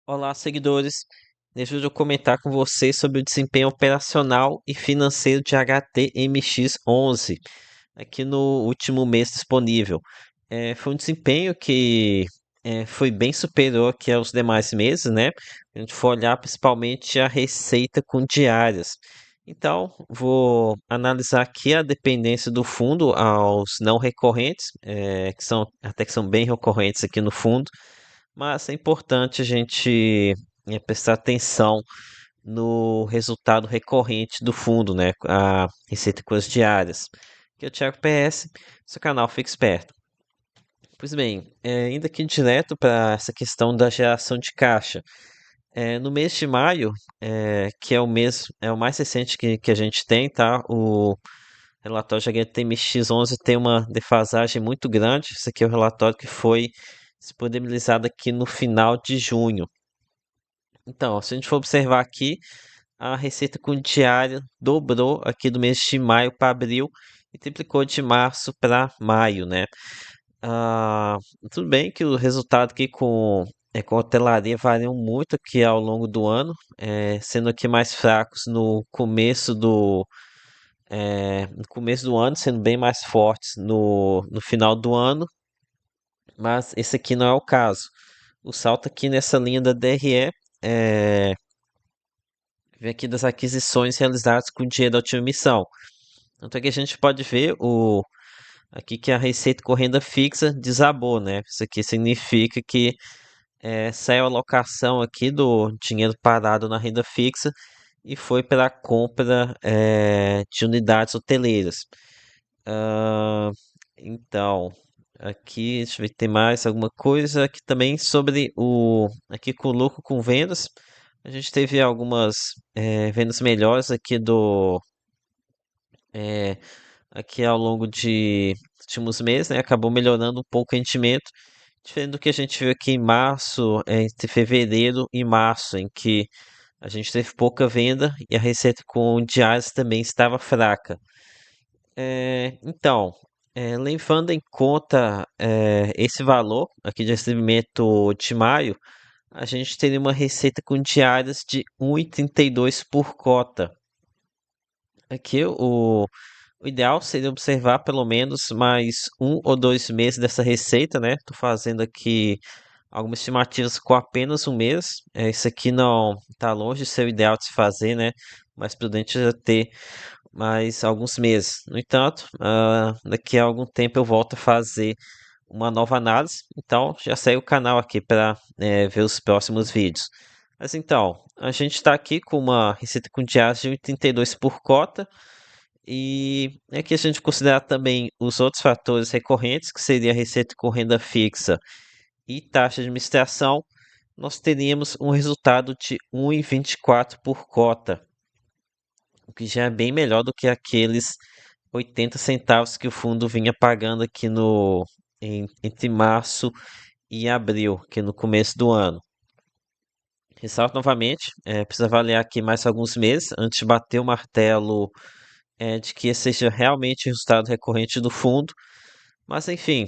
Olá, seguidores. Deixa eu comentar com vocês sobre o desempenho operacional e financeiro de HTMX11 aqui no último mês disponível. Foi um desempenho que foi bem superior que aos demais meses, né? A gente for olhar principalmente a receita com diárias. Então, vou analisar aqui a dependência do fundo aos não recorrentes, que são bem recorrentes aqui no fundo, mas é importante a gente prestar atenção no resultado recorrente do fundo, né? A receita com as diárias. Aqui é o Thiago PS, seu canal Fica Esperto. Pois bem, indo aqui direto para essa questão da geração de caixa. No mês de maio, que é o mais recente que a gente tem, tá? O relatório de HTMX11 tem uma defasagem muito grande. Esse aqui é o relatório que foi disponibilizado aqui no final de junho. Então, se a gente for observar aqui, a receita com diária dobrou aqui do mês de maio para abril e triplicou de março para maio, né? Ah, tudo bem que o resultado aqui com hotelaria variam muito aqui ao longo do ano, sendo aqui mais fracos no começo do ano, sendo bem mais fortes no final do ano, mas esse aqui não é o caso. O salto aqui nessa linha da DRE vem aqui das aquisições realizadas com dinheiro da última emissão. Tanto é que a gente pode ver aqui que a receita com renda fixa desabou, né? Isso aqui significa que saiu a alocação aqui do dinheiro parado na renda fixa e foi para a compra de unidades hoteleiras. Ah, então, aqui deixa eu ver, tem mais alguma coisa aqui também sobre aqui com lucro com vendas. A gente teve algumas vendas melhores eh, aqui ao longo de últimos meses, né? Acabou melhorando um pouco o rendimento, diferente do que a gente viu aqui em março, entre fevereiro e março, em que a gente teve pouca venda e a receita com diários também estava fraca. Então, levando em conta esse valor aqui de recebimento de maio, a gente teria uma receita com diárias de 1,32 por cota. Aqui o ideal seria observar pelo menos mais 1 ou 2 meses dessa receita, né? Tô fazendo aqui algumas estimativas com apenas um mês. Isso aqui não está longe de ser o ideal de se fazer, né? Mais prudente é ter mais alguns meses. No entanto, daqui a algum tempo eu volto a fazer uma nova análise. Então, já segue o canal aqui para ver os próximos vídeos. Mas então, a gente está aqui com uma receita com diários de 1,32 por cota. E é que a gente considerar também os outros fatores recorrentes, que seria a receita com renda fixa e taxa de administração, nós teríamos um resultado de 1,24 por cota, o que já é bem melhor do que aqueles 80 centavos que o fundo vinha pagando aqui entre março e abril, que no começo do ano. Ressalto novamente, precisa avaliar aqui mais alguns meses antes de bater o martelo de que esse seja realmente o resultado recorrente do fundo. Mas enfim,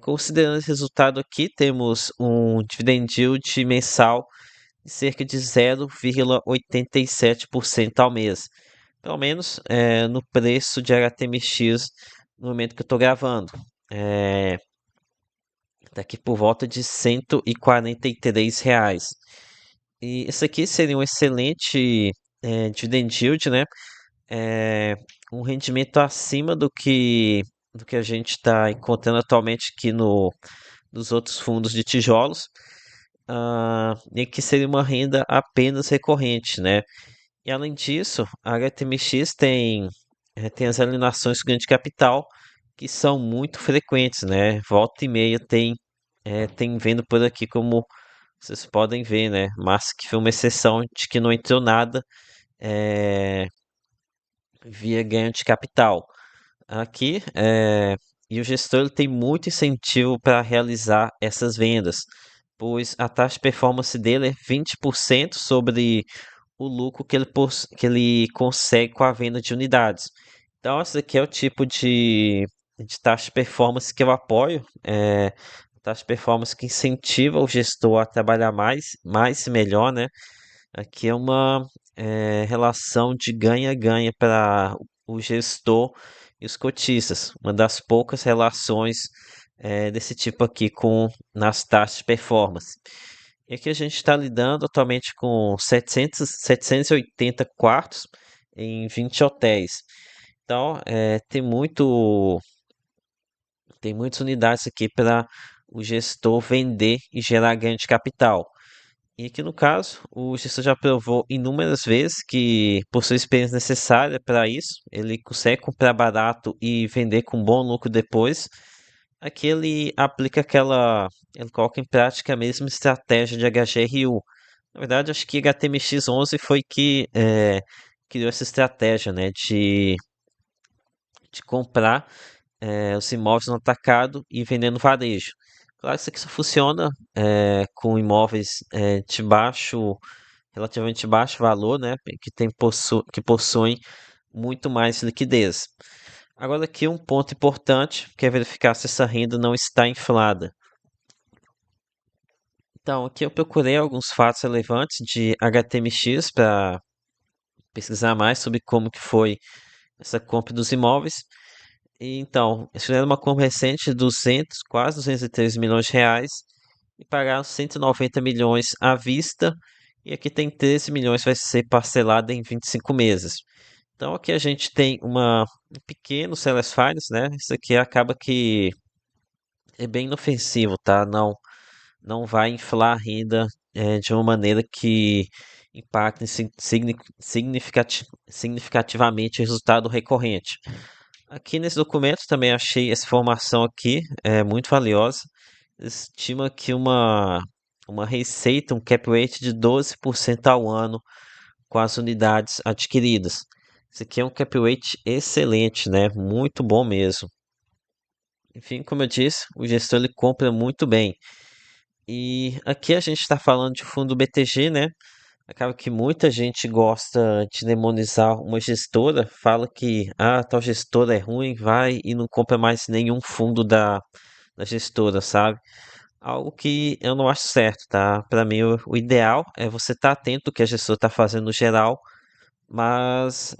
considerando esse resultado aqui, temos um dividend yield mensal de cerca de 0,87% ao mês. Pelo menos no preço de HTMX no momento que eu estou gravando. É, Daqui por volta de R$ 143. E isso aqui seria um excelente dividend yield, né? É, um rendimento acima do que a gente está encontrando atualmente aqui nos outros fundos de tijolos, e que seria uma renda apenas recorrente, né? E além disso, a HTMX tem as alienações com grande capital que são muito frequentes, né? Volta e meia tem vendo por aqui como vocês podem ver, né? Mas que foi uma exceção de que não entrou nada é, via ganho de capital. Aqui, e o gestor ele tem muito incentivo para realizar essas vendas, pois a taxa de performance dele é 20% sobre o lucro que ele consegue com a venda de unidades. Então, esse aqui é o tipo de taxa de performance que eu apoio, taxa de performance que incentiva o gestor a trabalhar mais e melhor, né? Aqui é uma relação de ganha-ganha para o gestor e os cotistas, uma das poucas relações desse tipo aqui com nas taxas de performance. E aqui a gente está lidando atualmente com 780 quartos em 20 hotéis. Então, tem muitas unidades aqui para o gestor vender e gerar ganho de capital. E aqui no caso, o gestor já provou inúmeras vezes que possui experiência necessária para isso, ele consegue comprar barato e vender com bom lucro depois. Aqui ele coloca em prática a mesma estratégia de HGRU. Na verdade, acho que HTMX11 foi que criou essa estratégia, né, de comprar os imóveis no atacado e vender no varejo. Claro que isso aqui só funciona com imóveis relativamente baixo valor, né, que possuem muito mais liquidez. Agora aqui um ponto importante que é verificar se essa renda não está inflada. Então, aqui eu procurei alguns fatos relevantes de HTMX para pesquisar mais sobre como que foi essa compra dos imóveis. E, então, eles fizeram uma compra recente de 200, quase 213 milhões de reais e pagaram 190 milhões à vista. E aqui tem 13 milhões vai ser parcelado em 25 meses. Então aqui a gente tem um pequeno Sellers Finance, né? Isso aqui acaba que é bem inofensivo, tá? Não vai inflar a renda de uma maneira que impacte significativamente o resultado recorrente. Aqui nesse documento também achei essa informação aqui, muito valiosa. Estima que uma receita, um cap rate de 12% ao ano com as unidades adquiridas. Isso aqui é um cap rate excelente, né? Muito bom mesmo. Enfim, como eu disse, o gestor ele compra muito bem. E aqui a gente está falando de fundo BTG, né? Acaba que muita gente gosta de demonizar uma gestora, fala que tal gestora é ruim, vai e não compra mais nenhum fundo da gestora, sabe? Algo que eu não acho certo, tá? Para mim, o ideal é você estar atento ao que a gestora está fazendo no geral, mas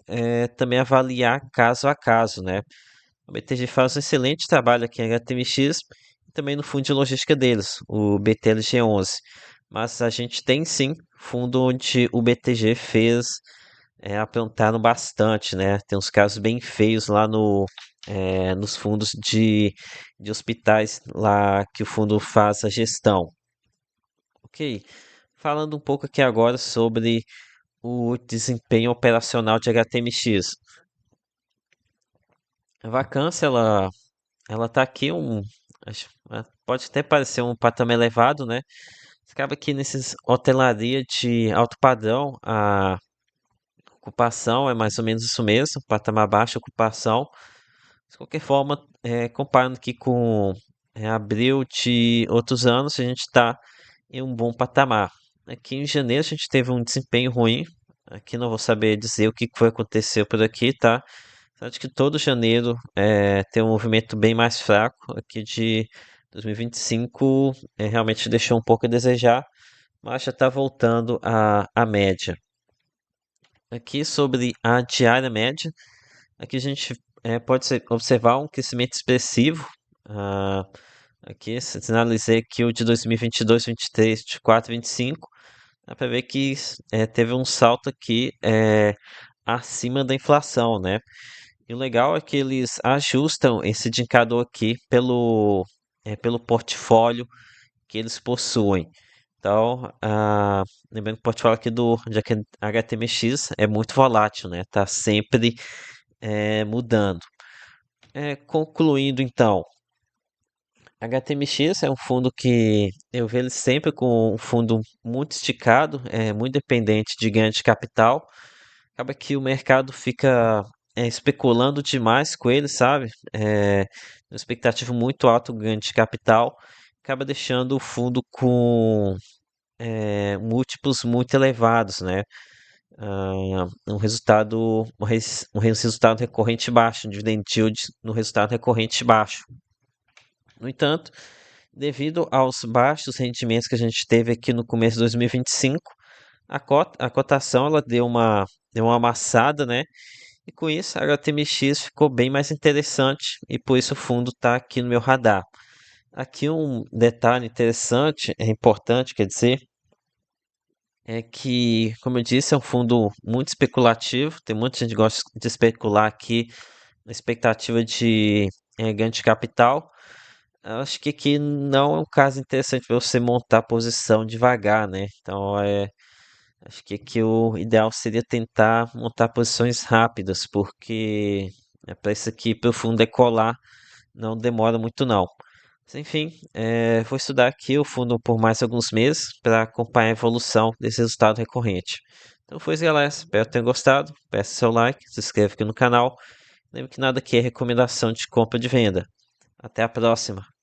também avaliar caso a caso, né? O BTG faz um excelente trabalho aqui em HTMX e também no fundo de logística deles, o BTLG11. Mas a gente tem sim fundo onde o BTG fez aprontaram bastante, né? Tem uns casos bem feios lá nos fundos de hospitais lá que o fundo faz a gestão. Ok, falando um pouco aqui agora sobre o desempenho operacional de HTMX. A vacância, ela tá aqui pode até parecer um patamar elevado, né? Acaba que nesses hotelaria de alto padrão, a ocupação é mais ou menos isso mesmo, patamar baixo, ocupação. De qualquer forma, comparando aqui com abril de outros anos, a gente está em um bom patamar. Aqui em janeiro a gente teve um desempenho ruim. Aqui não vou saber dizer o que foi acontecer por aqui, tá? Acho que todo janeiro tem um movimento bem mais fraco. Aqui de 2025 realmente deixou um pouco a desejar, mas já está voltando à média. Aqui sobre a diária média, aqui a gente observar um crescimento expressivo. Ah, aqui, sinalizei aqui o de 2022, 23, 24, 25. Dá para ver que teve um salto aqui acima da inflação, né? E o legal é que eles ajustam esse indicador aqui pelo portfólio que eles possuem. Então, lembrando que o portfólio aqui de HTMX é muito volátil, né? Tá sempre mudando. Concluindo, então, HTMX é um fundo que eu vejo ele sempre com um fundo muito esticado, muito dependente de ganho de capital. Acaba que o mercado fica especulando demais com ele, sabe? Uma expectativa muito alta do ganho de capital, acaba deixando o fundo com múltiplos muito elevados, né? Um resultado recorrente baixo, um dividend yield no resultado recorrente baixo. No entanto, Devido aos baixos rendimentos que a gente teve aqui no começo de 2025, a cotação ela deu uma amassada, né? E com isso a HTMX ficou bem mais interessante e por isso o fundo está aqui no meu radar. Aqui um detalhe interessante, é importante, quer dizer, é que, como eu disse, é um fundo muito especulativo. Tem muita gente que gosta de especular aqui na expectativa de ganho de capital. Eu acho que aqui não é um caso interessante para você montar posição devagar, né? Então, acho que aqui o ideal seria tentar montar posições rápidas, porque para isso aqui, para o fundo decolar, não demora muito não. Mas, enfim, vou estudar aqui o fundo por mais alguns meses para acompanhar a evolução desse resultado recorrente. Então foi isso, galera. Espero que tenham gostado. Peça seu like, se inscreva aqui no canal. Lembre que nada aqui é recomendação de compra ou de venda. Até a próxima.